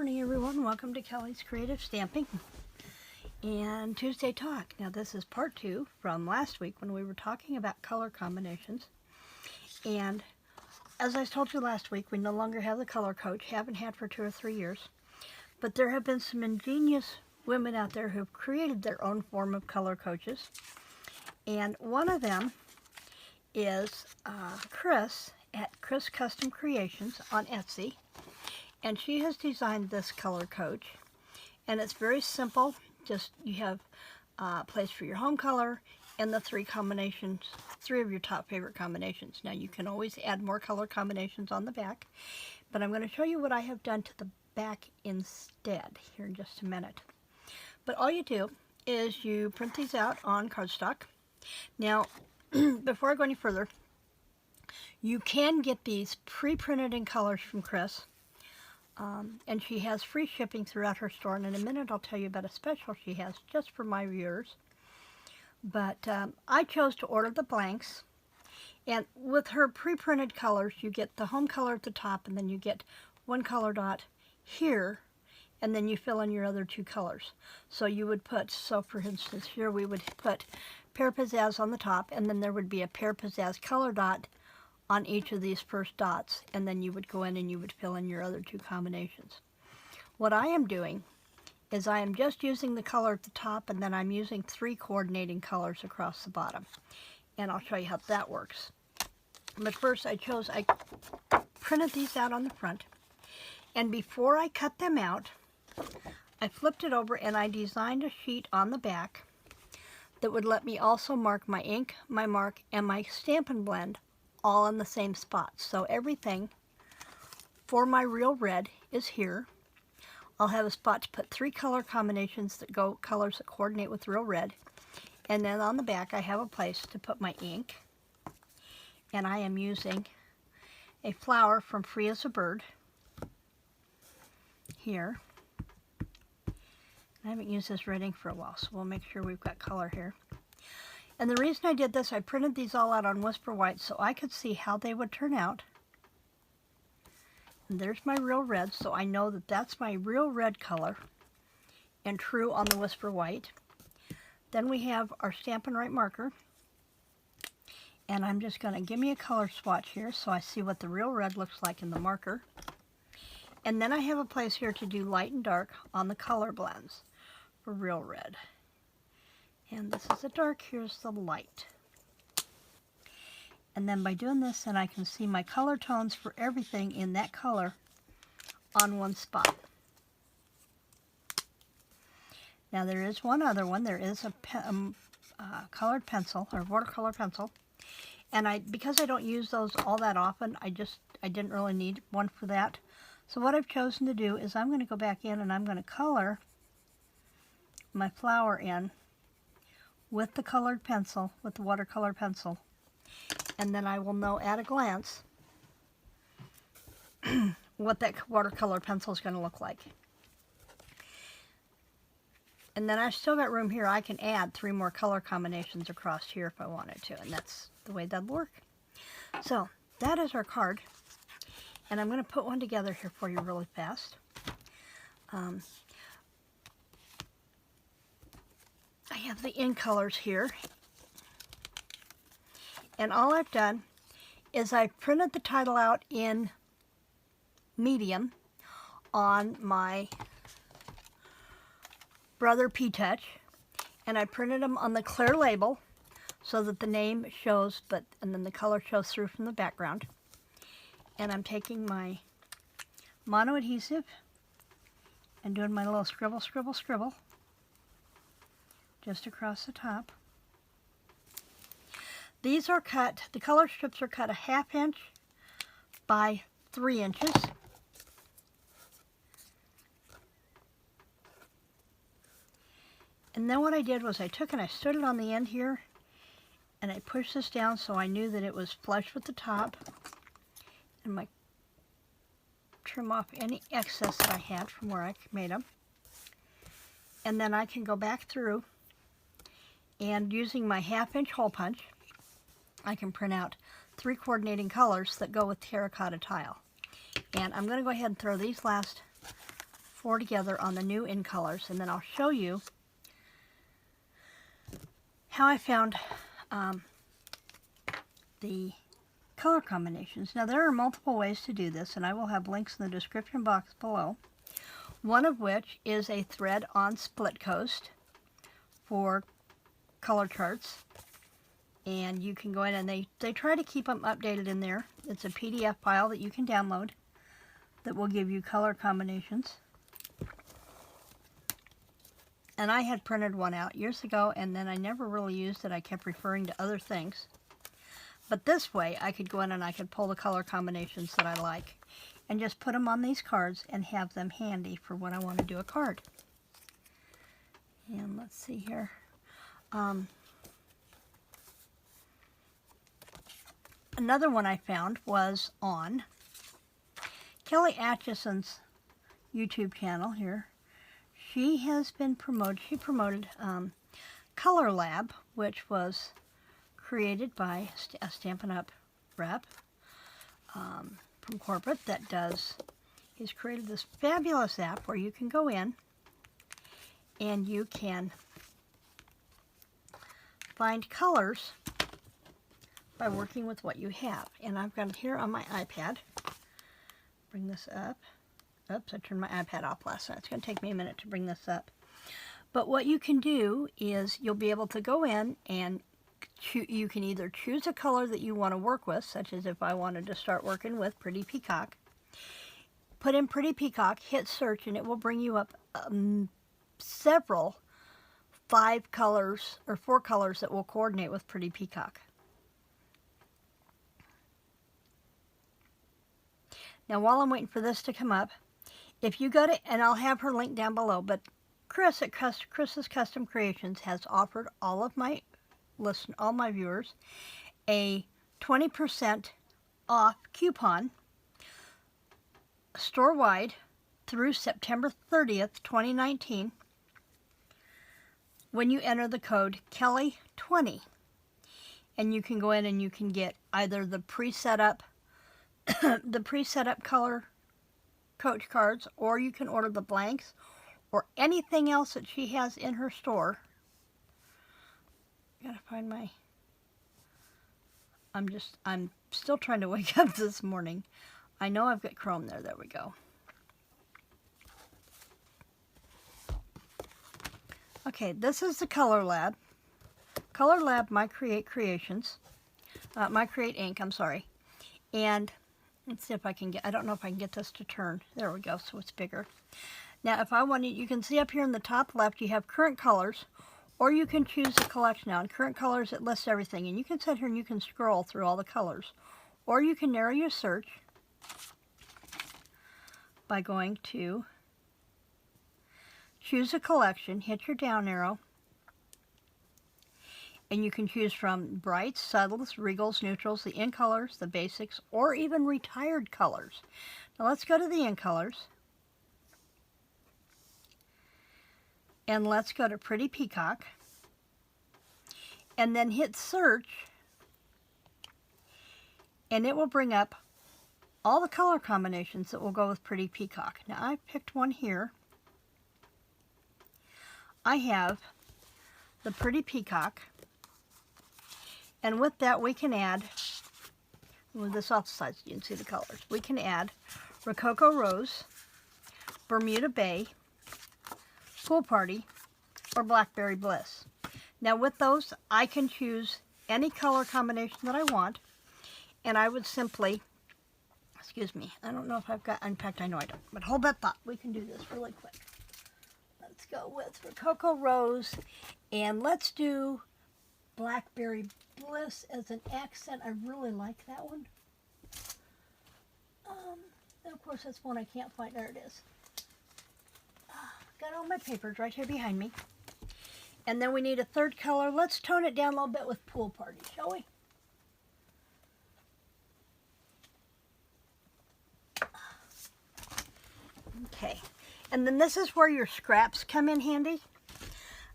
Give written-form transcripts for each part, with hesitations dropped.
morning, everyone. Welcome to Kelly's Creative Stamping and Tuesday Talk. Now, this is part 2 from last week when we were talking about color combinations. And as I told you last week, we no longer have the color coach, haven't had for 2 or 3 years. But there have been some ingenious women out there who've created their own form of color coaches. And one of them is Kris at Kris Custom Creations on Etsy. And she has designed this color coach, and it's very simple. Just you have a place for your home color and the 3 combinations, 3 of your top favorite combinations. Now you can always add more color combinations on the back, but I'm going to show you what I have done to the back instead here in just a minute. But all you do is you print these out on cardstock. Now, before I go any further, you can get these pre-printed in colors from Kris. And she has free shipping throughout her store, and in a minute I'll tell you about a special she has just for my viewers. But I chose to order the blanks, and with her pre-printed colors you get the home color at the top, and then you get 1 color dot here, and then you fill in your other 2 colors. So you would put, so for instance here we would put Pear Pizzazz on the top, and then there would be a Pear Pizzazz color dot on each of these first dots, and then you would go in and you would fill in your other 2 combinations. What I am doing is I am just using the color at the top, and then I'm using 3 coordinating colors across the bottom, and I'll show you how that works. But first I printed these out on the front, and before I cut them out I flipped it over and I designed a sheet on the back that would let me also mark my ink, my mark, and my Stampin' Blend all in the same spot. So everything for my Real Red is here. I'll have a spot to put 3 color combinations that go colors that coordinate with Real Red, and then on the back I have a place to put my ink, and I am using a flower from Free as a Bird here. I haven't used this red ink for a while, so we'll make sure we've got color here. And the reason I did this, I printed these all out on Whisper White so I could see how they would turn out. And there's my Real Red, so I know that that's my Real Red color and true on the Whisper White. Then we have our Stampin' Right marker. And I'm just going to give me a color swatch here so I see what the Real Red looks like in the marker. And then I have a place here to do light and dark on the color blends for Real Red. And this is the dark, here's the light. And then by doing this, then I can see my color tones for everything in that color on one spot. Now there is one other one. There is a colored pencil, or watercolor pencil. And because I don't use those all that often, I didn't really need one for that. So what I've chosen to do is I'm going to go back in and I'm going to color my flower in with the colored pencil, with the watercolor pencil, and then I will know at a glance what that watercolor pencil is going to look like. And then I've still got room here. I can add 3 more color combinations across here if I wanted to, and that's the way that'll work. So that is our card, and I'm going to put one together here for you really fast. I have the in colors here, and all I've done is I printed the title out in medium on my Brother P-Touch, and I printed them on the clear label so that the name shows, and then the color shows through from the background. And I'm taking my mono adhesive and doing my little scribble, scribble, scribble just across the top. These are cut, the color strips are cut 1/2 inch by 3 inches. And then what I did was I took and I stood it on the end here, and I pushed this down so I knew that it was flush with the top. And trim off any excess that I had from where I made them. And then I can go back through, and using my 1/2 inch hole punch, I can print out 3 coordinating colors that go with terracotta tile. And I'm going to go ahead and throw these last 4 together on the new in colors, and then I'll show you how I found the color combinations. Now there are multiple ways to do this, and I will have links in the description box below. One of which is a thread on Split Coast for color charts. And you can go in and they try to keep them updated in there. It's a PDF file that you can download that will give you color combinations. And I had printed one out years ago, and then I never really used it. I kept referring to other things. But this way, I could go in and I could pull the color combinations that I like and just put them on these cards and have them handy for when I want to do a card. And let's see here. Another one I found was on Kelly Atchison's YouTube channel here. She has been promoted, she promoted Color Lab, which was created by a Stampin' Up! Rep from corporate that he's created this fabulous app where you can go in and you can find colors by working with what you have. And I've got it here on my iPad. Bring this up. Oops, I turned my iPad off last night. It's going to take me a minute to bring this up. But what you can do is you'll be able to go in and you can either choose a color that you want to work with, such as if I wanted to start working with Pretty Peacock. Put in Pretty Peacock, hit search, and it will bring you up several 5 colors or 4 colors that will coordinate with Pretty Peacock. Now while I'm waiting for this to come up, if you go to, and I'll have her link down below, but Kris at Kris's Custom Creations has offered all of my viewers a 20% off coupon store-wide through September 30th, 2019 when you enter the code Kelly20. And you can go in and you can get either the pre-set up color coach cards, or you can order the blanks or anything else that she has in her store. Gotta find my, I'm still trying to wake up this morning. I know I've got Chrome there. There we go. Okay, this is the Color Lab. Color Lab My Create Creations. My Create Ink, I'm sorry. And let's see if I can get, I don't know if I can get this to turn. There we go, so it's bigger. Now if I want you can see up here in the top left you have current colors, or you can choose the collection. Now in current colors it lists everything, and you can sit here and you can scroll through all the colors. Or you can narrow your search by going to choose a collection, hit your down arrow, and you can choose from brights, subtles, regals, neutrals, the in colors, the basics, or even retired colors. Now let's go to the in colors. And let's go to Pretty Peacock. And then hit search. And it will bring up all the color combinations that will go with Pretty Peacock. Now I picked one here. I have the Pretty Peacock. And with that we can add, move this off the side so you can see the colors. We can add Rococo Rose, Bermuda Bay, Pool Party, or Blackberry Bliss. Now with those, I can choose any color combination that I want, and I would simply, excuse me, I don't know if I've got, in fact I know I don't, but hold that thought, we can do this really quick. Let's go with Rococo Rose, and let's do Blackberry Bliss as an accent. I really like that one. And of course that's one I can't find, there it is. Got all my papers right here behind me. And then we need a third color. Let's tone it down a little bit with Pool Party, shall we? Okay. And then this is where your scraps come in handy.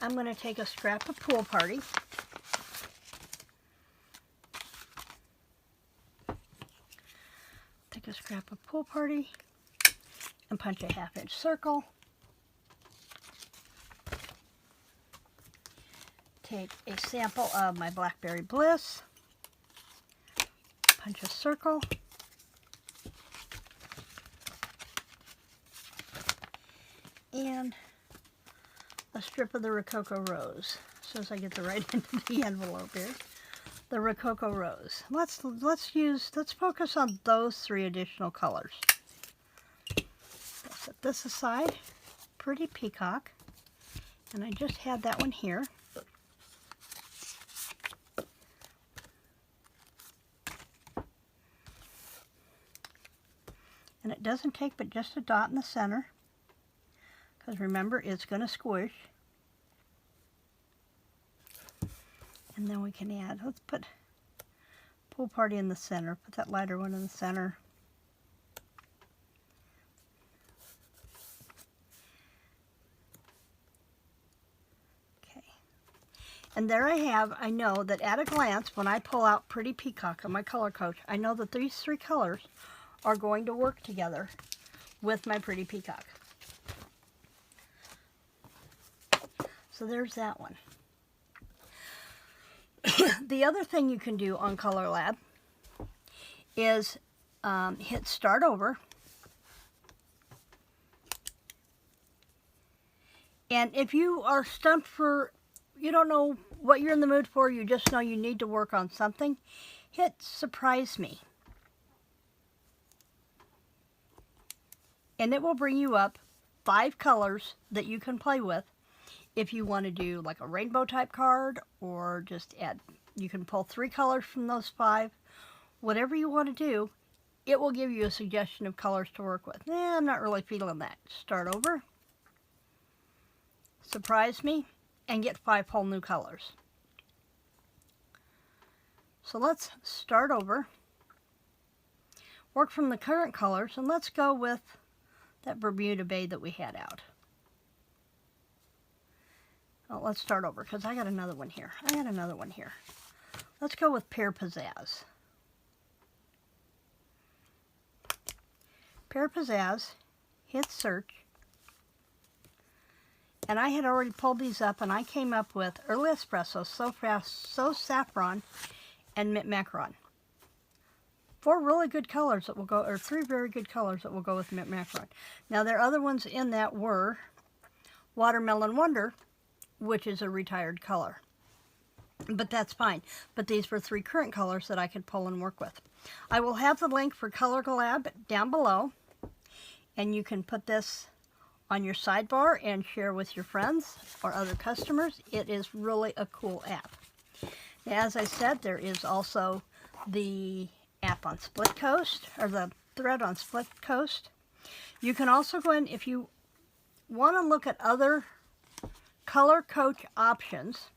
I'm going to take a scrap of Pool Party. Take a scrap of Pool Party and punch a 1/2 inch circle. take a sample of my Blackberry Bliss, punch a circle, and a strip of the Rococo Rose. As soon as I get the right end of the envelope here. The Rococo Rose. Let's focus on those 3 additional colors. I'll set this aside. Pretty Peacock. And I just had that one here. And it doesn't take but just a dot in the center. Because remember, it's going to squish. And then we can add, let's put Pool Party in the center. Put that lighter one in the center. Okay. And there I have, I know that at a glance, when I pull out Pretty Peacock on my color coach, I know that these 3 colors are going to work together with my Pretty Peacock. So there's that one. The other thing you can do on Color Lab is hit Start Over. And if you are stumped for, you don't know what you're in the mood for, you just know you need to work on something, hit Surprise Me. And it will bring you up 5 colors that you can play with. If you want to do like a rainbow type card, or just add, you can pull 3 colors from those 5. Whatever you want to do, it will give you a suggestion of colors to work with. I'm not really feeling that. Start Over, Surprise Me, and get 5 whole new colors. So let's start over, work from the current colors, and let's go with that Bermuda Bay that we had out. Oh, let's start over, because I got another one here. Let's go with Pear Pizzazz. Pear Pizzazz, hit search. And I had already pulled these up, and I came up with Early Espresso, So Fast, So Saffron, and Mint Macaron. 4 really good colors that will go, or 3 very good colors that will go with Mint Macaron. Now, there are other ones in that were Watermelon Wonder, which is a retired color. But that's fine. But these were 3 current colors that I could pull and work with. I will have the link for Color Lab down below. And you can put this on your sidebar and share with your friends or other customers. It is really a cool app. Now, as I said, there is also the app on Split Coast, or the thread on Split Coast. You can also go in, if you want to look at other color coach options,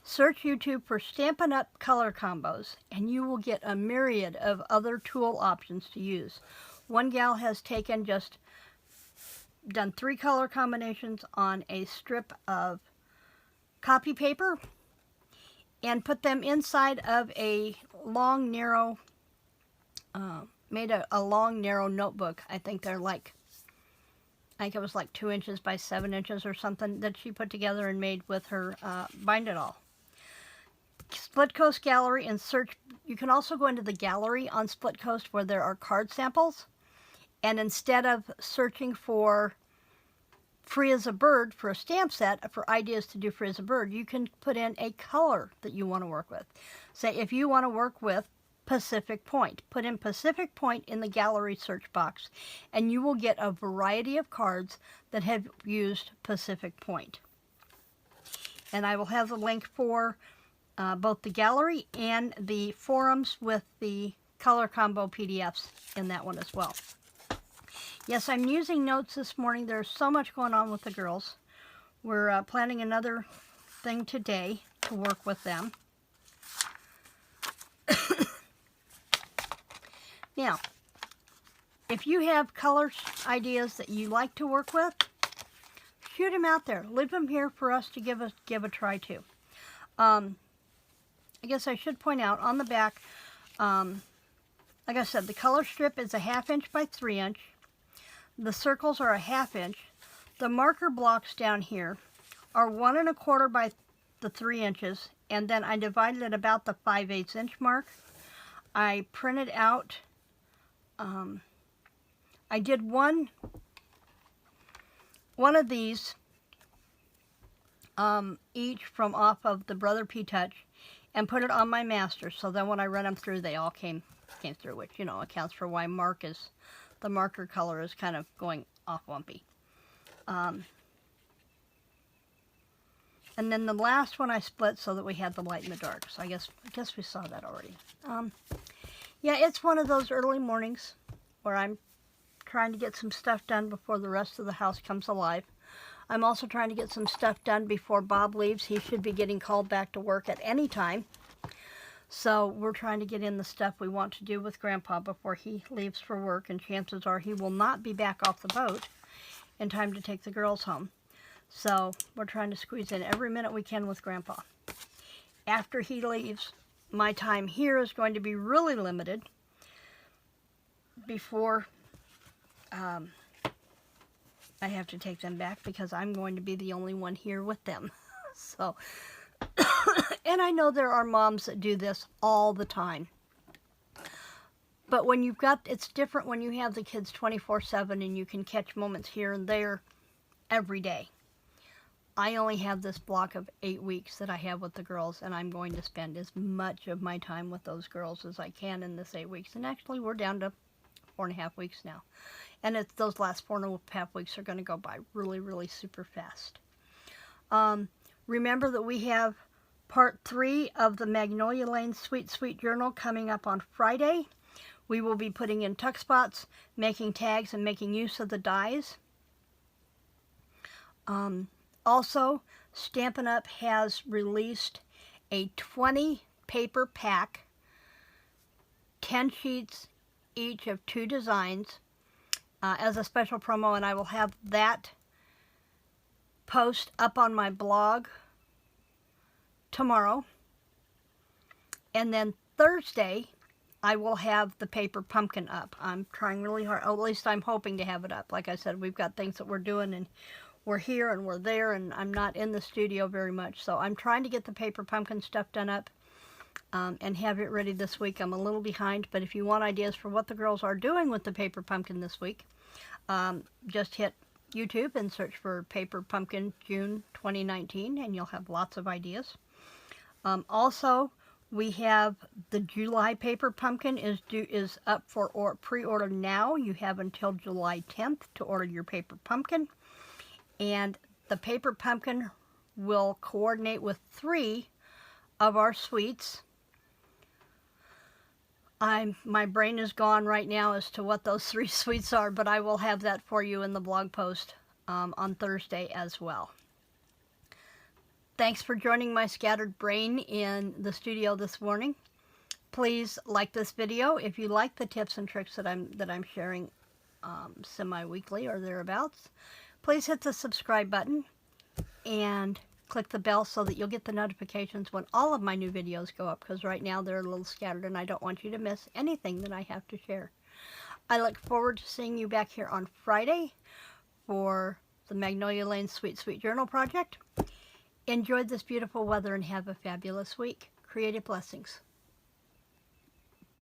search YouTube for Stampin' Up! Color combos, and you will get a myriad of other tool options to use. One gal has done 3 color combinations on a strip of copy paper and put them inside of a long, narrow, made a long, narrow notebook. I think it was like 2 inches by 7 inches or something that she put together and made with her Bind It All. Split Coast Gallery, and search. You can also go into the gallery on Split Coast where there are card samples. And instead of searching for Free as a Bird for a stamp set, for ideas to do Free as a Bird, you can put in a color that you want to work with. Say if you want to work with Pacific Point, put in Pacific Point in the gallery search box, and you will get a variety of cards that have used Pacific Point. And I will have the link for both the gallery and the forums with the color combo PDFs in that one as well. Yes, I'm using notes this morning. There's so much going on with the girls. We're planning another thing today to work with them. Now, if you have color ideas that you like to work with, shoot them out there. Leave them here for us to give a try to. I guess I should point out on the back, like I said, the color strip is a 1/2 inch by 3 inch. The circles are a 1/2 inch. The marker blocks down here are 1 1/4 by the 3 inches, and then I divided it about the 5/8 inch mark. I printed out, I did one of these each from off of the Brother P Touch and put it on my master, so then when I run them through, they all came through, which, you know, accounts for why the marker color is kind of going off lumpy. And then the last one I split so that we had the light and the dark. So I guess we saw that already. Yeah, it's one of those early mornings where I'm trying to get some stuff done before the rest of the house comes alive. I'm also trying to get some stuff done before Bob leaves. He should be getting called back to work at any time. So we're trying to get in the stuff we want to do with Grandpa before he leaves for work, and chances are he will not be back off the boat in time to take the girls home. So we're trying to squeeze in every minute we can with Grandpa. After he leaves, my time here is going to be really limited before I have to take them back, because I'm going to be the only one here with them. So, and I know there are moms that do this all the time. But when you've got, it's different when you have the kids 24/7 and you can catch moments here and there every day. I only have this block of 8 weeks that I have with the girls, and I'm going to spend as much of my time with those girls as I can in this 8 weeks. And actually, we're down to 4.5 weeks now. And it's those last 4.5 weeks are going to go by really, really super fast. Remember that we have part 3 of the Magnolia Lane Sweet Sweet Journal coming up on Friday. We will be putting in tuck spots, making tags, and making use of the dies. Also, Stampin' Up! Has released a 20 paper pack, 10 sheets each of 2 designs as a special promo, and I will have that post up on my blog tomorrow. And then Thursday, I will have the paper pumpkin up. I'm trying really hard, at least I'm hoping to have it up. Like I said, we've got things that we're doing, and we're here and we're there, and I'm not in the studio very much. So I'm trying to get the paper pumpkin stuff done up and have it ready this week. I'm a little behind, but if you want ideas for what the girls are doing with the paper pumpkin this week, just hit YouTube and search for Paper Pumpkin June 2019, and you'll have lots of ideas. Also, we have the July paper pumpkin is up for pre-order now. You have until July 10th to order your paper pumpkin. And the paper pumpkin will coordinate with 3 of our sweets. My brain is gone right now as to what those 3 sweets are, but I will have that for you in the blog post on Thursday as well. Thanks for joining my scattered brain in the studio this morning. Please like this video if you like the tips and tricks that I'm sharing semi-weekly or thereabouts. Please hit the subscribe button and click the bell so that you'll get the notifications when all of my new videos go up, because right now they're a little scattered and I don't want you to miss anything that I have to share. I look forward to seeing you back here on Friday for the Magnolia Lane Sweet Sweet Journal project. Enjoy this beautiful weather and have a fabulous week. Creative blessings.